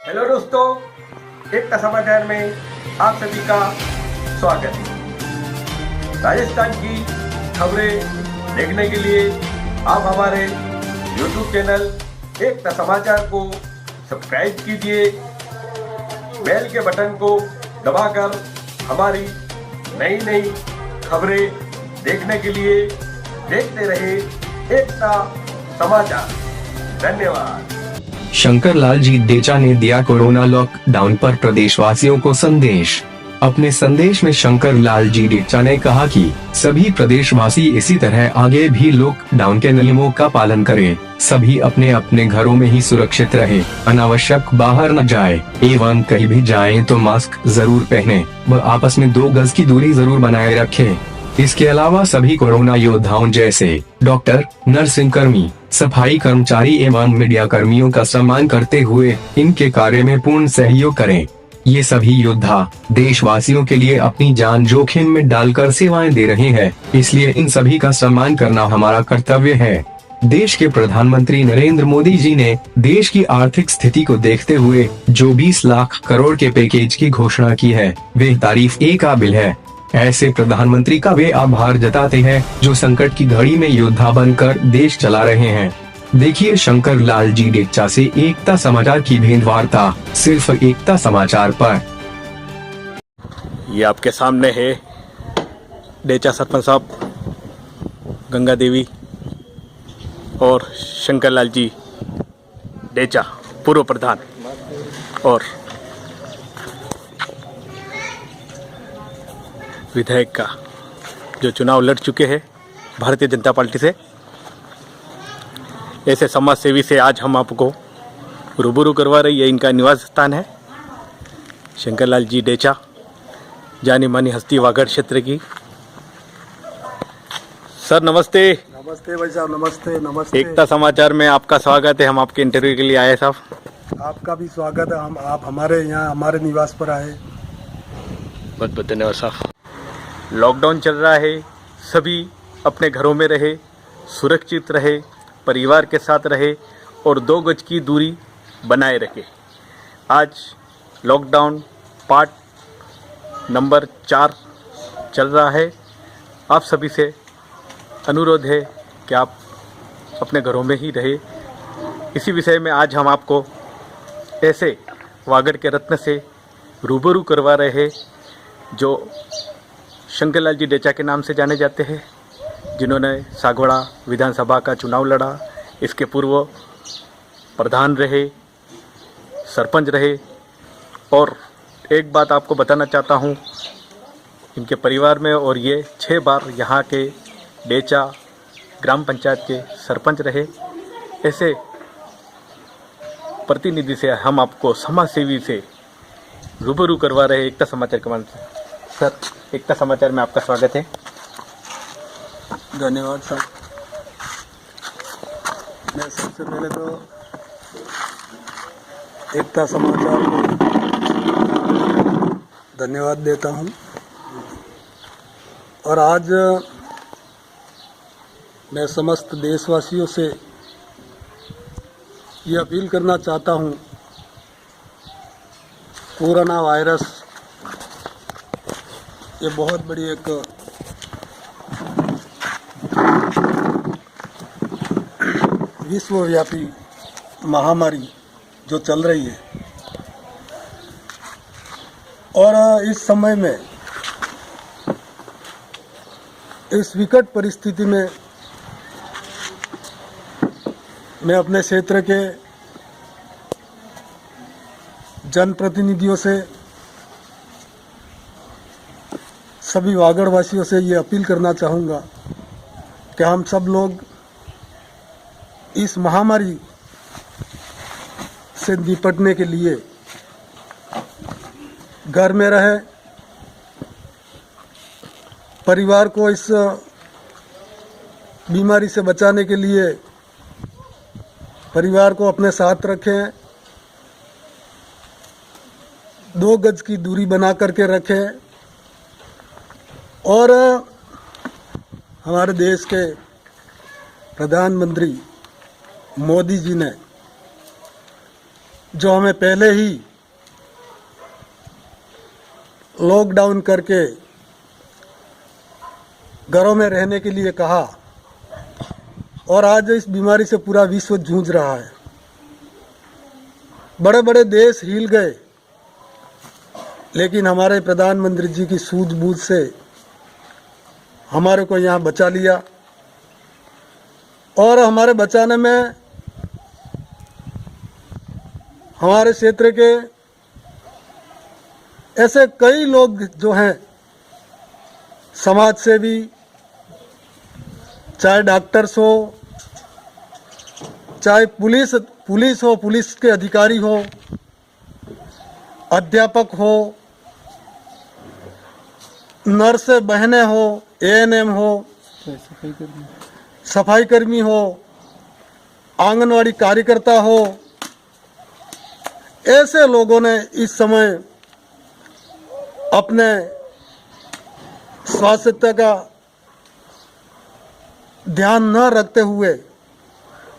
Hello दोस्तों, एकता समाचार में आप सभी का स्वागत है। राजस्थान की खबरें देखने के लिए आप हमारे YouTube चैनल एकता समाचार को सब्सक्राइब कीजिए। बेल के बटन को दबाकर हमारी नई नई खबरें देखने के लिए देखते रहे एकता समाचार। धन्यवाद। शंकर लाल जी डेचा ने दिया कोरोना लॉकडाउन पर प्रदेशवासियों को संदेश। अपने संदेश में शंकर लाल जी डेचा ने कहा कि सभी प्रदेशवासी इसी तरह आगे भी लॉकडाउन के नियमों का पालन करें। सभी अपने अपने घरों में ही सुरक्षित रहें, अनावश्यक बाहर न जाएं, एवं कहीं भी जाएं तो मास्क जरूर पहनें व आपस में 2 गज की दूरी जरूर बनाए रखें। इसके अलावा सभी कोरोना योद्धाओं जैसे डॉक्टर, नर्सिंग कर्मी, सफाई कर्मचारी एवं मीडिया कर्मियों का सम्मान करते हुए इनके कार्य में पूर्ण सहयोग करें। ये सभी योद्धा देशवासियों के लिए अपनी जान जोखिम में डालकर सेवाएं दे रहे हैं, इसलिए इन सभी का सम्मान करना हमारा कर्तव्य है। देश के प्रधानमंत्री नरेंद्र मोदी जी ने देश की आर्थिक स्थिति को देखते हुए जो 20 लाख करोड़ के पैकेज की घोषणा की है, वे तारीफ के काबिल है। ऐसे प्रधानमंत्री का वे आभार जताते हैं जो संकट की घड़ी में योद्धा बनकर देश चला रहे हैं। देखिए शंकर लाल जी डेचा से एकता समाचार की भेंट वार्ता सिर्फ एकता समाचार पर। ये आपके सामने है डेचा सरपंच साहब, गंगा देवी और शंकर लाल जी डेचा पूर्व प्रधान और विधायक का जो चुनाव लड़ चुके हैं भारतीय जनता पार्टी से। ऐसे समाज सेवी से आज हम आपको रूबरू करवा रही है। इनका निवास स्थान है शंकर लाल जी डेचा, जानी मानी हस्ती वागड़ क्षेत्र की। सर नमस्ते। नमस्ते भाई साहब, नमस्ते नमस्ते। एकता समाचार में आपका स्वागत है। हम आपके इंटरव्यू के लिए आए साहब। आपका भी स्वागत है। आप हमारे यहाँ हमारे निवास पर आए। बहुत बहुत धन्यवाद साहब। लॉकडाउन चल रहा है, सभी अपने घरों में रहे, सुरक्षित रहे, परिवार के साथ रहे और 2 गज की दूरी बनाए रखे। आज लॉकडाउन पार्ट नंबर 4 चल रहा है। आप सभी से अनुरोध है कि आप अपने घरों में ही रहे। इसी विषय में आज हम आपको ऐसे वागड़ के रत्न से रूबरू करवा रहे हैं जो शंकर लाल जी डेचा के नाम से जाने जाते हैं, जिन्होंने सागवाड़ा विधानसभा का चुनाव लड़ा। इसके पूर्व प्रधान रहे, सरपंच रहे। और एक बात आपको बताना चाहता हूँ, इनके परिवार में और ये 6 बार यहाँ के डेचा ग्राम पंचायत के सरपंच रहे। ऐसे प्रतिनिधि से हम आपको समाज सेवी से रूबरू करवा रहे एकता समाचार के माध्यम से। सर, एकता समाचार में आपका स्वागत है। धन्यवाद साहब। मैं सबसे पहले तो एकता समाचार को धन्यवाद देता हूँ। और आज मैं समस्त देशवासियों से ये अपील करना चाहता हूँ, कोरोना वायरस ये बहुत बड़ी एक विश्वव्यापी महामारी जो चल रही है। और इस समय में, इस विकट परिस्थिति में मैं अपने क्षेत्र के जनप्रतिनिधियों से, सभी वागड़वासियों से ये अपील करना चाहूँगा कि हम सब लोग इस महामारी से निपटने के लिए घर में रहे, परिवार को इस बीमारी से बचाने के लिए परिवार को अपने साथ रखें, 2 गज की दूरी बना करके रखें। और हमारे देश के प्रधानमंत्री मोदी जी ने जो हमें पहले ही लॉकडाउन करके घरों में रहने के लिए कहा, और आज इस बीमारी से पूरा विश्व जूझ रहा है। बड़े बड़े देश हिल गए, लेकिन हमारे प्रधानमंत्री जी की सूझबूझ से हमारे को यहाँ बचा लिया। और हमारे बचाने में हमारे क्षेत्र के ऐसे कई लोग जो हैं, समाज सेवी, चाहे डॉक्टर्स हो, चाहे पुलिस हो, पुलिस के अधिकारी हो, अध्यापक हो, नर्स बहनें हो, एएनएम हो, सफाई कर्मी हो, आंगनवाड़ी कार्यकर्ता हो, ऐसे लोगों ने इस समय अपने स्वास्थ्य का ध्यान न रखते हुए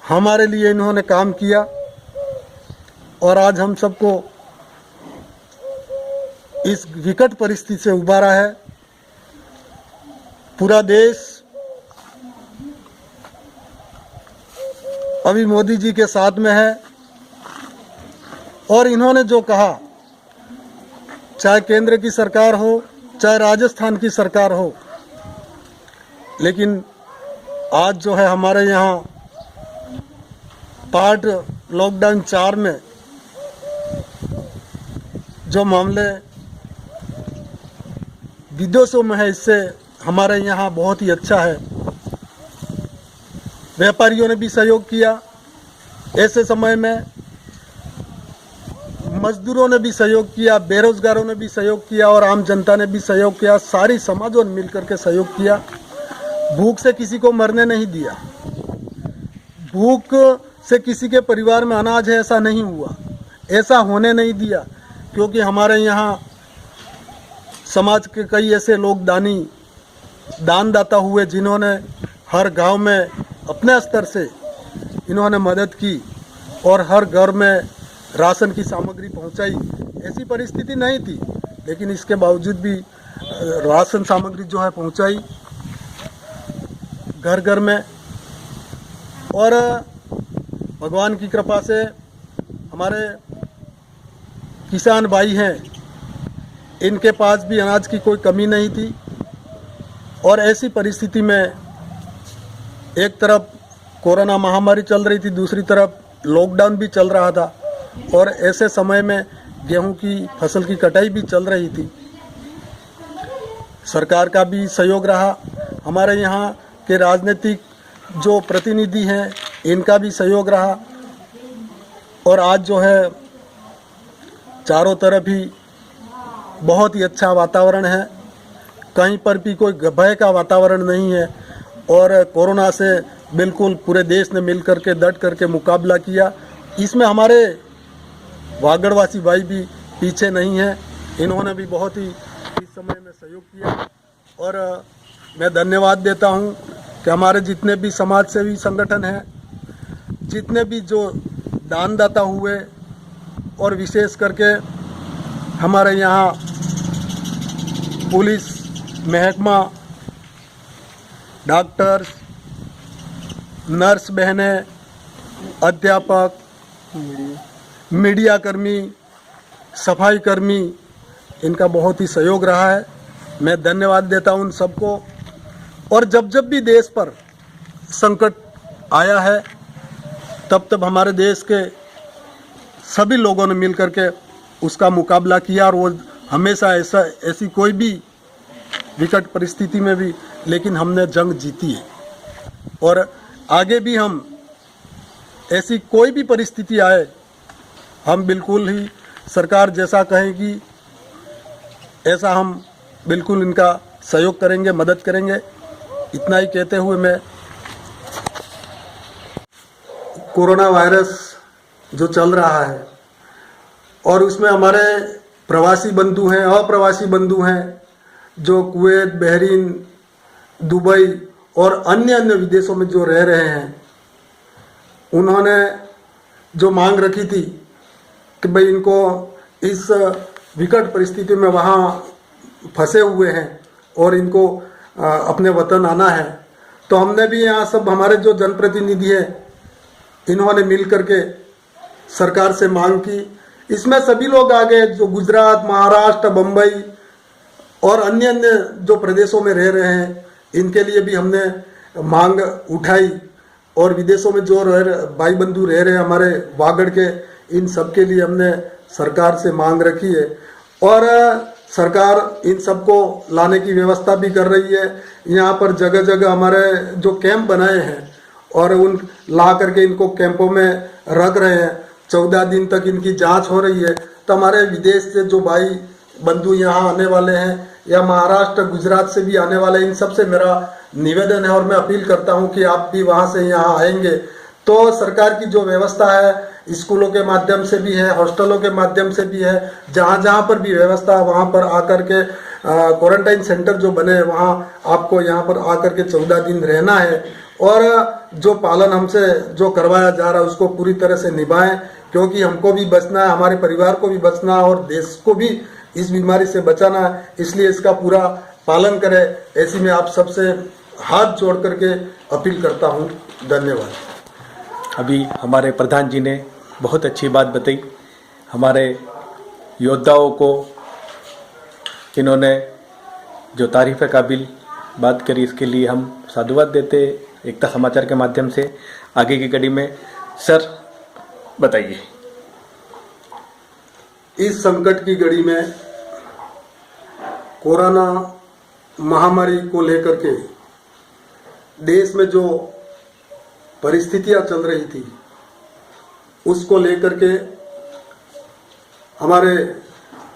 हमारे लिए इन्होंने काम किया, और आज हम सबको इस विकट परिस्थिति से उबारा है। पूरा देश अभी मोदी जी के साथ में है, और इन्होंने जो कहा, चाहे केंद्र की सरकार हो, चाहे राजस्थान की सरकार हो, लेकिन आज जो है हमारे यहाँ पार्ट लॉकडाउन 4 में जो मामले विदेशों में है, इससे हमारे यहाँ बहुत ही अच्छा है। व्यापारियों ने भी सहयोग किया ऐसे समय में, मजदूरों ने भी सहयोग किया, बेरोजगारों ने भी सहयोग किया, और आम जनता ने भी सहयोग किया। सारी समाजों ने मिलकर के सहयोग किया। भूख से किसी को मरने नहीं दिया, भूख से किसी के परिवार में अनाज है ऐसा नहीं हुआ, ऐसा होने नहीं दिया, क्योंकि हमारे यहाँ समाज के कई ऐसे लोग दानदाता हुए, जिन्होंने हर गांव में अपने स्तर से इन्होंने मदद की और हर घर में राशन की सामग्री पहुंचाई। ऐसी परिस्थिति नहीं थी, लेकिन इसके बावजूद भी राशन सामग्री जो है पहुंचाई घर घर में। और भगवान की कृपा से हमारे किसान भाई हैं, इनके पास भी अनाज की कोई कमी नहीं थी। और ऐसी परिस्थिति में एक तरफ कोरोना महामारी चल रही थी, दूसरी तरफ लॉकडाउन भी चल रहा था, और ऐसे समय में गेहूं की फसल की कटाई भी चल रही थी। सरकार का भी सहयोग रहा, हमारे यहाँ के राजनीतिक जो प्रतिनिधि हैं इनका भी सहयोग रहा, और आज जो है चारों तरफ ही बहुत ही अच्छा वातावरण है, कहीं पर भी कोई भय का वातावरण नहीं है। और कोरोना से बिल्कुल पूरे देश ने मिलकर के डट करके मुकाबला किया। इसमें हमारे वागड़वासी भाई भी पीछे नहीं हैं, इन्होंने भी बहुत ही इस समय में सहयोग किया। और मैं धन्यवाद देता हूं कि हमारे जितने भी समाज सेवी संगठन हैं, जितने भी जो दानदाता हुए, और विशेष करके हमारे यहाँ पुलिस महकमा, डॉक्टर्स, नर्स बहनें, अध्यापक, मीडिया कर्मी, सफाई कर्मी, इनका बहुत ही सहयोग रहा है। मैं धन्यवाद देता हूं उन सबको। और जब जब भी देश पर संकट आया है, तब तब हमारे देश के सभी लोगों ने मिलकर के उसका मुकाबला किया, और वो हमेशा ऐसी कोई भी विकट परिस्थिति में भी, लेकिन हमने जंग जीती है। और आगे भी हम ऐसी कोई भी परिस्थिति आए, हम बिल्कुल ही सरकार जैसा कहेगी ऐसा हम बिल्कुल इनका सहयोग करेंगे, मदद करेंगे। इतना ही कहते हुए मैं कोरोना वायरस जो चल रहा है, और उसमें हमारे प्रवासी बंधु हैं, अप्रवासी बंधु हैं, जो कुवैत, बहरीन, दुबई और अन्य विदेशों में जो रह रहे हैं, उन्होंने जो मांग रखी थी कि भाई इनको इस विकट परिस्थिति में वहाँ फंसे हुए हैं और इनको अपने वतन आना है। तो हमने भी यहाँ सब हमारे जो जनप्रतिनिधि हैं इन्होंने मिल करके सरकार से मांग की। इसमें सभी लोग आ गए जो गुजरात, महाराष्ट्र, बम्बई और अन्य अन्य जो प्रदेशों में रह रहे हैं इनके लिए भी हमने मांग उठाई। और विदेशों में जो भाई बंधु रह रहे हैं हमारे वागड़ के, इन सब के लिए हमने सरकार से मांग रखी है और सरकार इन सबको लाने की व्यवस्था भी कर रही है। यहाँ पर जगह जगह हमारे जो कैंप बनाए हैं और उन ला करके इनको कैंपों में रख रहे हैं। 14 दिन तक इनकी जांच हो रही है। तो हमारे विदेश से जो भाई बंधु यहाँ आने वाले हैं या महाराष्ट्र, गुजरात से भी आने वाले, इन सब से मेरा निवेदन है और मैं अपील करता हूँ कि आप भी वहाँ से यहाँ आएंगे तो सरकार की जो व्यवस्था है स्कूलों के माध्यम से भी है, हॉस्टलों के माध्यम से भी है, जहाँ जहाँ पर भी व्यवस्था वहाँ पर आकर के क्वारंटाइन सेंटर जो बने वहाँ आपको यहाँ पर आकर के 14 दिन रहना है और जो पालन हमसे जो करवाया जा रहा है उसको पूरी तरह से निभाएं, क्योंकि हमको भी बचना है, हमारे परिवार को भी बचना है और देश को भी इस बीमारी से बचाना है। इसलिए इसका पूरा पालन करें। ऐसी में आप सबसे हाथ जोड़ करके अपील करता हूँ। धन्यवाद। अभी हमारे प्रधान जी ने बहुत अच्छी बात बताई। हमारे योद्धाओं को इन्होंने जो तारीफ़ काबिल बात करी इसके लिए हम साधुवाद देते एकता समाचार के माध्यम से। आगे की कड़ी में सर बताइए। इस संकट की घड़ी में कोरोना महामारी को लेकर के देश में जो परिस्थितियां चल रही थी उसको लेकर के हमारे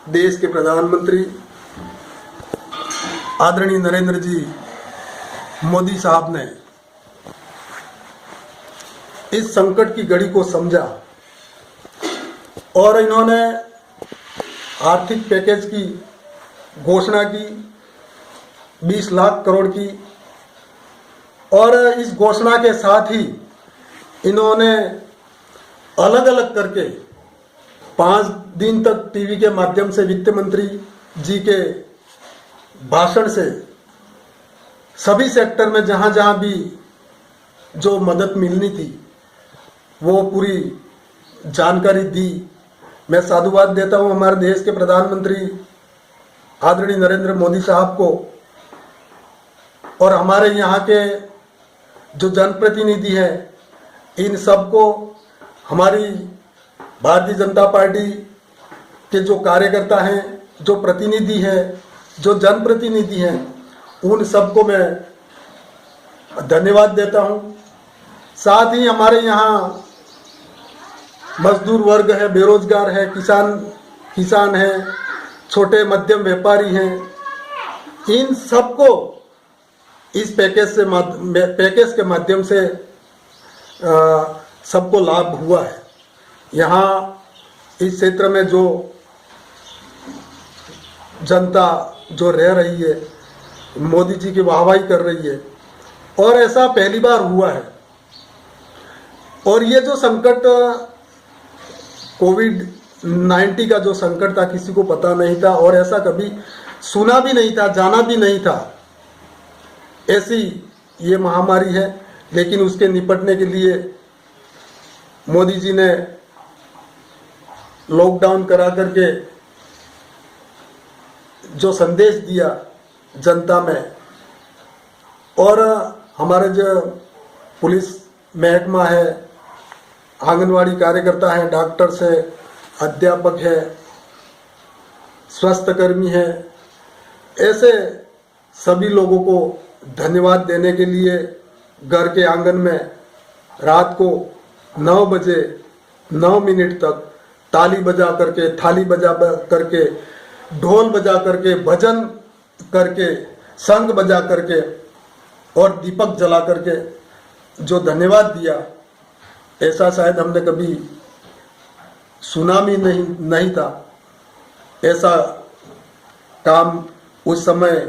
देश के प्रधानमंत्री आदरणीय नरेंद्र जी मोदी साहब ने इस संकट की घड़ी को समझा और इन्होंने आर्थिक पैकेज की घोषणा की 20 लाख करोड़ की। और इस घोषणा के साथ ही इन्होंने अलग अलग करके 5 दिन तक टीवी के माध्यम से वित्त मंत्री जी के भाषण से सभी सेक्टर में जहां जहां भी जो मदद मिलनी थी वो पूरी जानकारी दी। मैं साधुवाद देता हूं हमारे देश के प्रधानमंत्री आदरणीय नरेंद्र मोदी साहब को और हमारे यहाँ के जो जनप्रतिनिधि हैं इन सबको, हमारी भारतीय जनता पार्टी के जो कार्यकर्ता हैं, जो प्रतिनिधि हैं, जो जनप्रतिनिधि हैं, उन सबको मैं धन्यवाद देता हूं। साथ ही हमारे यहाँ मजदूर वर्ग है, बेरोजगार है, किसान है, छोटे मध्यम व्यापारी हैं, इन सबको इस पैकेज के माध्यम से सबको लाभ हुआ है। यहाँ इस क्षेत्र में जो जनता जो रह रही है मोदी जी की वाहवाही कर रही है और ऐसा पहली बार हुआ है। और ये जो संकट कोविड-19 का जो संकट था किसी को पता नहीं था और ऐसा कभी सुना भी नहीं था, जाना भी नहीं था। ऐसी ये महामारी है, लेकिन उसके निपटने के लिए मोदी जी ने लॉकडाउन करा करके जो संदेश दिया जनता में, और हमारे जो पुलिस महकमा है, आंगनवाड़ी कार्यकर्ता है, डॉक्टर्स है, अध्यापक है, स्वास्थ्य कर्मी है, ऐसे सभी लोगों को धन्यवाद देने के लिए घर के आंगन में रात को 9 बजे 9 मिनट तक ताली बजा करके, थाली बजा करके, ढोल बजा करके, भजन करके, शंख बजा करके और दीपक जला करके जो धन्यवाद दिया, ऐसा शायद हमने कभी सुना भी नहीं था। ऐसा काम उस समय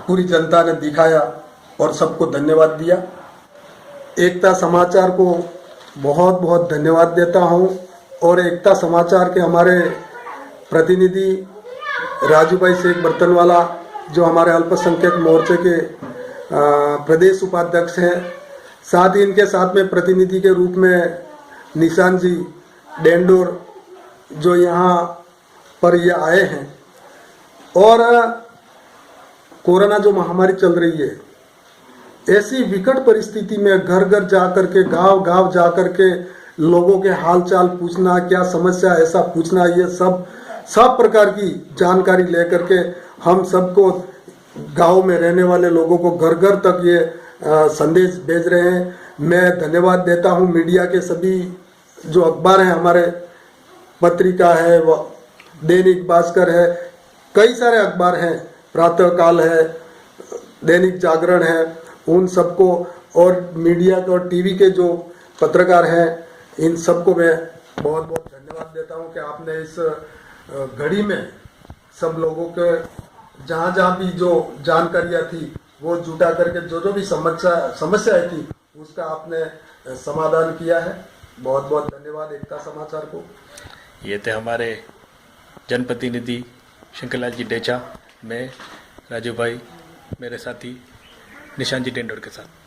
पूरी जनता ने दिखाया और सबको धन्यवाद दिया। एकता समाचार को बहुत बहुत धन्यवाद देता हूँ और एकता समाचार के हमारे प्रतिनिधि राजू भाई शेख बर्तनवाला, जो हमारे अल्पसंख्यक मोर्चे के प्रदेश उपाध्यक्ष हैं, साथ ही इनके साथ में प्रतिनिधि के रूप में निशान जी डेंडोर, जो यहाँ पर ये आए हैं। और कोरोना जो महामारी चल रही है, ऐसी विकट परिस्थिति में घर घर जा कर के, गांव गांव जा कर के लोगों के हाल चाल पूछना, क्या समस्या ऐसा पूछना, ये सब प्रकार की जानकारी लेकर के हम सबको, गांव में रहने वाले लोगों को घर घर तक ये संदेश भेज रहे हैं। मैं धन्यवाद देता हूं मीडिया के सभी जो अखबार हैं, हमारे पत्रिका है, वो दैनिक भास्कर है, कई सारे अखबार हैं, प्रातःकाल है, दैनिक जागरण है, उन सबको, और मीडिया के और टीवी के जो पत्रकार हैं, इन सबको मैं बहुत बहुत धन्यवाद देता हूं कि आपने इस घड़ी में सब लोगों के जहाँ जहाँ भी जो जानकारियाँ थी वो जुटा करके जो भी समस्याएं थी उसका आपने समाधान किया है। बहुत बहुत धन्यवाद एकता समाचार को। ये थे हमारे जनप्रतिनिधि शंकरलाल जी डेचा, मैं राजू भाई, मेरे साथी निशान जी डेंडोर के साथ।